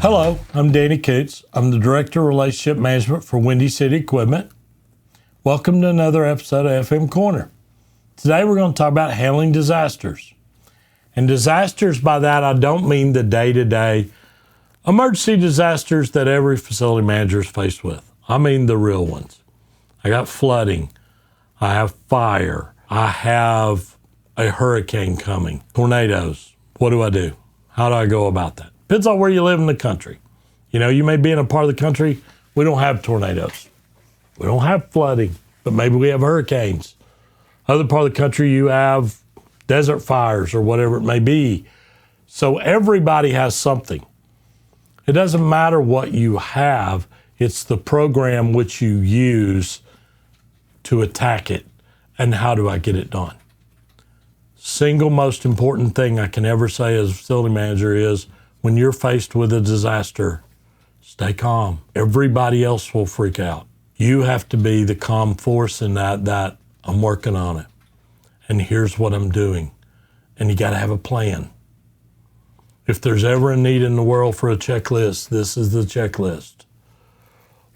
Hello, I'm Danny Koontz. I'm the Director of Relationship Management for Windy City Equipment. Welcome to another episode of FM Corner. Today we're going to talk about handling disasters. And disasters, by that I don't mean the day-to-day emergency disasters that every facility manager is faced with. I mean the real ones. I got flooding. I have fire. I have a hurricane coming. Tornadoes. What do I do? How do I go about that? Depends on where you live in the country. You know, you may be in a part of the country, we don't have tornadoes. We don't have flooding, but maybe we have hurricanes. Other part of the country, you have desert fires or whatever it may be. So everybody has something. It doesn't matter what you have, it's the program which you use to attack it and how do I get it done. Single most important thing I can ever say as a facility manager is when you're faced with a disaster, stay calm. Everybody else will freak out. You have to be the calm force in that I'm working on it. And here's what I'm doing. And you got to have a plan. If there's ever a need in the world for a checklist, this is the checklist.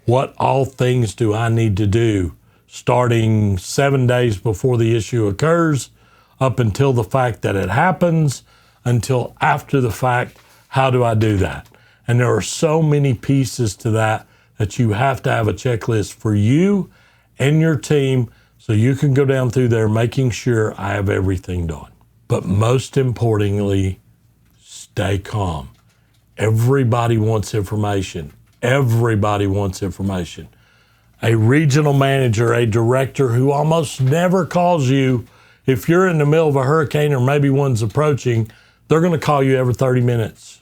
What all things do I need to do starting 7 days before the issue occurs, up until the fact that it happens, until after the fact? How do I do that? And there are so many pieces to that you have to have a checklist for you and your team so you can go down through there making sure I have everything done. But most importantly, stay calm. Everybody wants information. Everybody wants information. A regional manager, a director who almost never calls you, if you're in the middle of a hurricane or maybe one's approaching, they're going to call you every 30 minutes.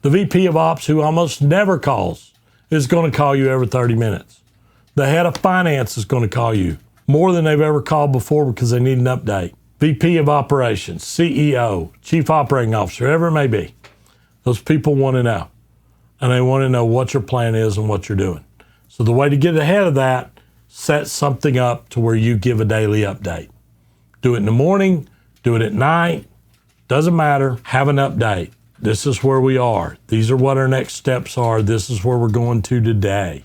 The VP of Ops, who almost never calls, is going to call you every 30 minutes. The head of finance is going to call you more than they've ever called before because they need an update. VP of Operations, CEO, Chief Operating Officer, whoever it may be. Those people want to know. And they want to know what your plan is and what you're doing. So the way to get ahead of that, set something up to where you give a daily update. Do it in the morning, do it at night, doesn't matter, have an update. This is where we are. These are what our next steps are. This is where we're going to today.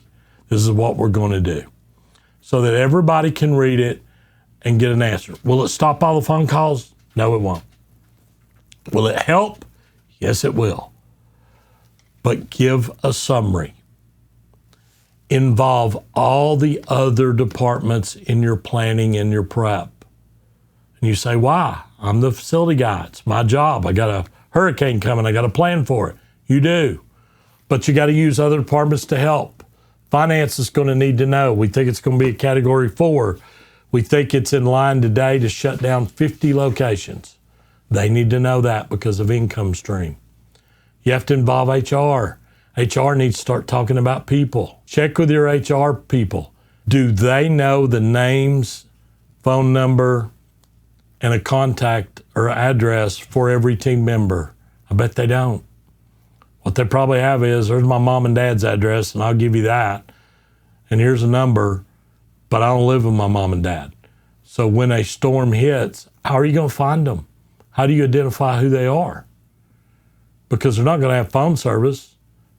This is what we're going to do. So that everybody can read it and get an answer. Will it stop all the phone calls? No, it won't. Will it help? Yes, it will. But give a summary. Involve all the other departments in your planning and your prep. And you say, why? I'm the facility guy. It's my job. I got a hurricane coming. I got a plan for it. You do. But you got to use other departments to help. Finance is going to need to know. We think it's going to be a category 4. We think it's in line today to shut down 50 locations. They need to know that because of income stream. You have to involve HR. HR needs to start talking about people. Check with your HR people. Do they know the names, phone number, and a contact or address for every team member? I bet they don't. What they probably have is, there's my mom and dad's address, and I'll give you that. And here's a number, but I don't live with my mom and dad. So when a storm hits, how are you going to find them? How do you identify who they are? Because they're not going to have phone service.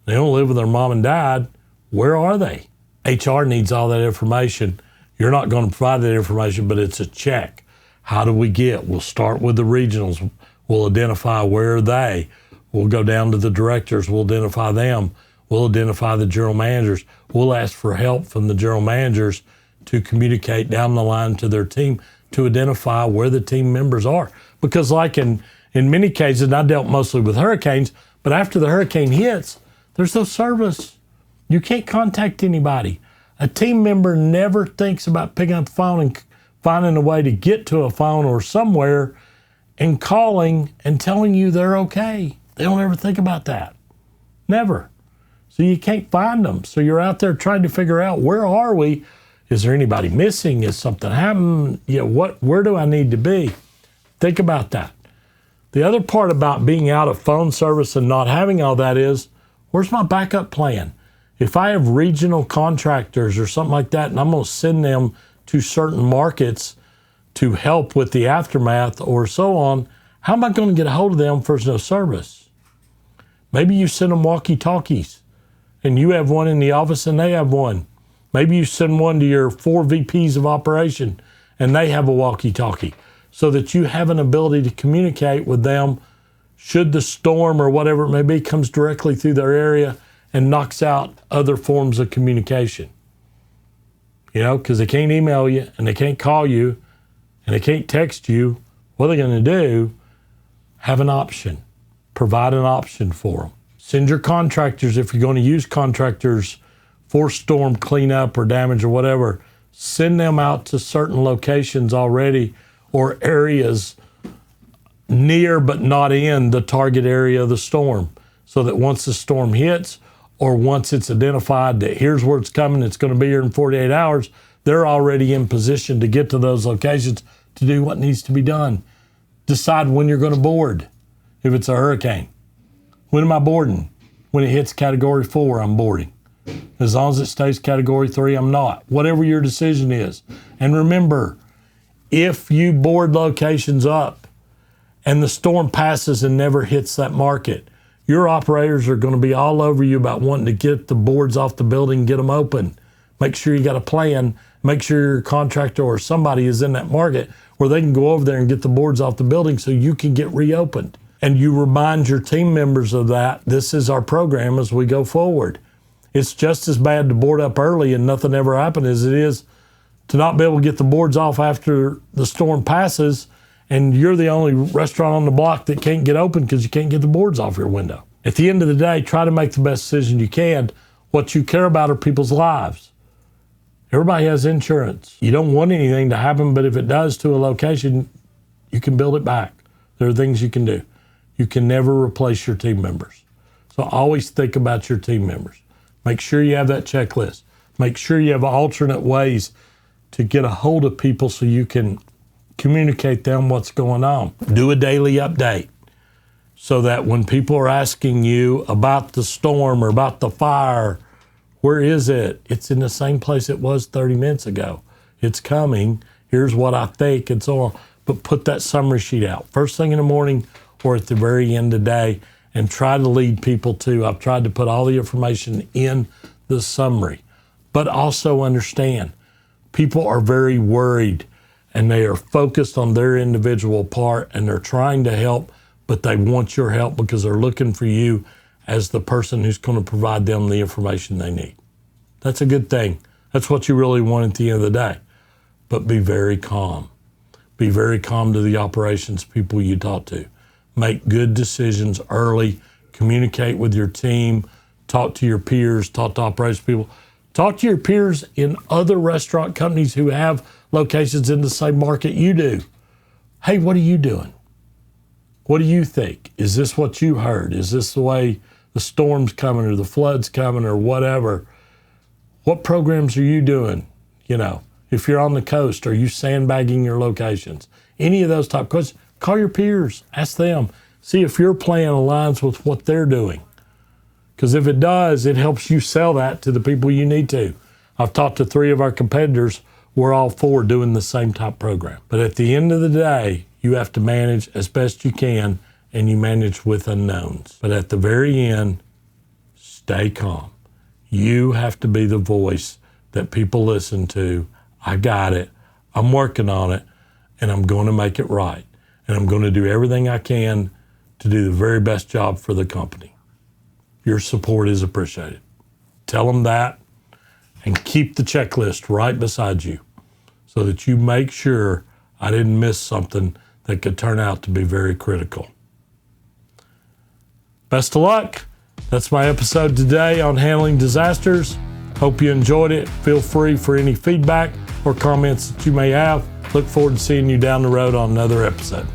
They don't live with their mom and dad. Where are they? HR needs all that information. You're not going to provide that information, but it's a check. How do we get? We'll start with the regionals. We'll identify where are they. We'll go down to the directors. We'll identify them. We'll identify the general managers. We'll ask for help from the general managers to communicate down the line to their team to identify where the team members are. Because like in many cases, and I dealt mostly with hurricanes, but after the hurricane hits, there's no service. You can't contact anybody. A team member never thinks about picking up the phone and finding a way to get to a phone or somewhere and calling and telling you they're okay. They don't ever think about that. Never. So you can't find them. So you're out there trying to figure out, where are we? Is there anybody missing? Is something happening? Where do I need to be? Think about that. The other part about being out of phone service and not having all that is, where's my backup plan? If I have regional contractors or something like that, and I'm going to send them to certain markets to help with the aftermath or so on, how am I going to get a hold of them if there's no service? Maybe you send them walkie-talkies and you have one in the office and they have one. Maybe you send one to your 4 VPs of operation and they have a walkie-talkie, so that you have an ability to communicate with them should the storm or whatever it may be comes directly through their area and knocks out other forms of communication. You know, because they can't email you and they can't call you and they can't text you. What are they going to do? Have an option. Provide an option for them. Send your contractors, if you're going to use contractors for storm cleanup or damage or whatever, send them out to certain locations already or areas near but not in the target area of the storm, so that once the storm hits or once it's identified that here's where it's coming, it's going to be here in 48 hours, they're already in position to get to those locations to do what needs to be done. Decide when you're going to board. If it's a hurricane, when am I boarding? When it hits category 4, I'm boarding. As long as it stays category 3, I'm not. Whatever your decision is. And remember, if you board locations up and the storm passes and never hits that market, your operators are going to be all over you about wanting to get the boards off the building and get them open. Make sure you got a plan. Make sure your contractor or somebody is in that market where they can go over there and get the boards off the building so you can get reopened. And you remind your team members of that. This is our program as we go forward. It's just as bad to board up early and nothing ever happened as it is to not be able to get the boards off after the storm passes and you're the only restaurant on the block that can't get open because you can't get the boards off your window. At the end of the day, try to make the best decision you can. What you care about are people's lives. Everybody has insurance. You don't want anything to happen, but if it does to a location, you can build it back. There are things you can do. You can never replace your team members. So always think about your team members. Make sure you have that checklist. Make sure you have alternate ways to get a hold of people so you can communicate them what's going on. Do a daily update so that when people are asking you about the storm or about the fire, where is it? It's in the same place it was 30 minutes ago. It's coming. Here's what I think and so on. But put that summary sheet out first thing in the morning or at the very end of the day and try to lead people to. I've tried to put all the information in the summary, but also understand people are very worried and they are focused on their individual part and they're trying to help, but they want your help because they're looking for you as the person who's going to provide them the information they need. That's a good thing. That's what you really want at the end of the day. But be very calm. Be very calm to the operations people you talk to. Make good decisions early. Communicate with your team. Talk to your peers. Talk to operations people. Talk to your peers in other restaurant companies who have locations in the same market you do. Hey, what are you doing? What do you think? Is this what you heard? Is this the way the storm's coming or the flood's coming or whatever? What programs are you doing? You know, if you're on the coast, are you sandbagging your locations? Any of those type of questions, call your peers, ask them. See if your plan aligns with what they're doing. Because if it does, it helps you sell that to the people you need to. I've talked to 3 of our competitors. We're all 4 doing the same type program. But at the end of the day, you have to manage as best you can, and you manage with unknowns. But at the very end, stay calm. You have to be the voice that people listen to. I got it. I'm working on it, and I'm going to make it right. And I'm going to do everything I can to do the very best job for the company. Your support is appreciated. Tell them that and keep the checklist right beside you so that you make sure I didn't miss something that could turn out to be very critical. Best of luck. That's my episode today on handling disasters. Hope you enjoyed it. Feel free for any feedback or comments that you may have. Look forward to seeing you down the road on another episode.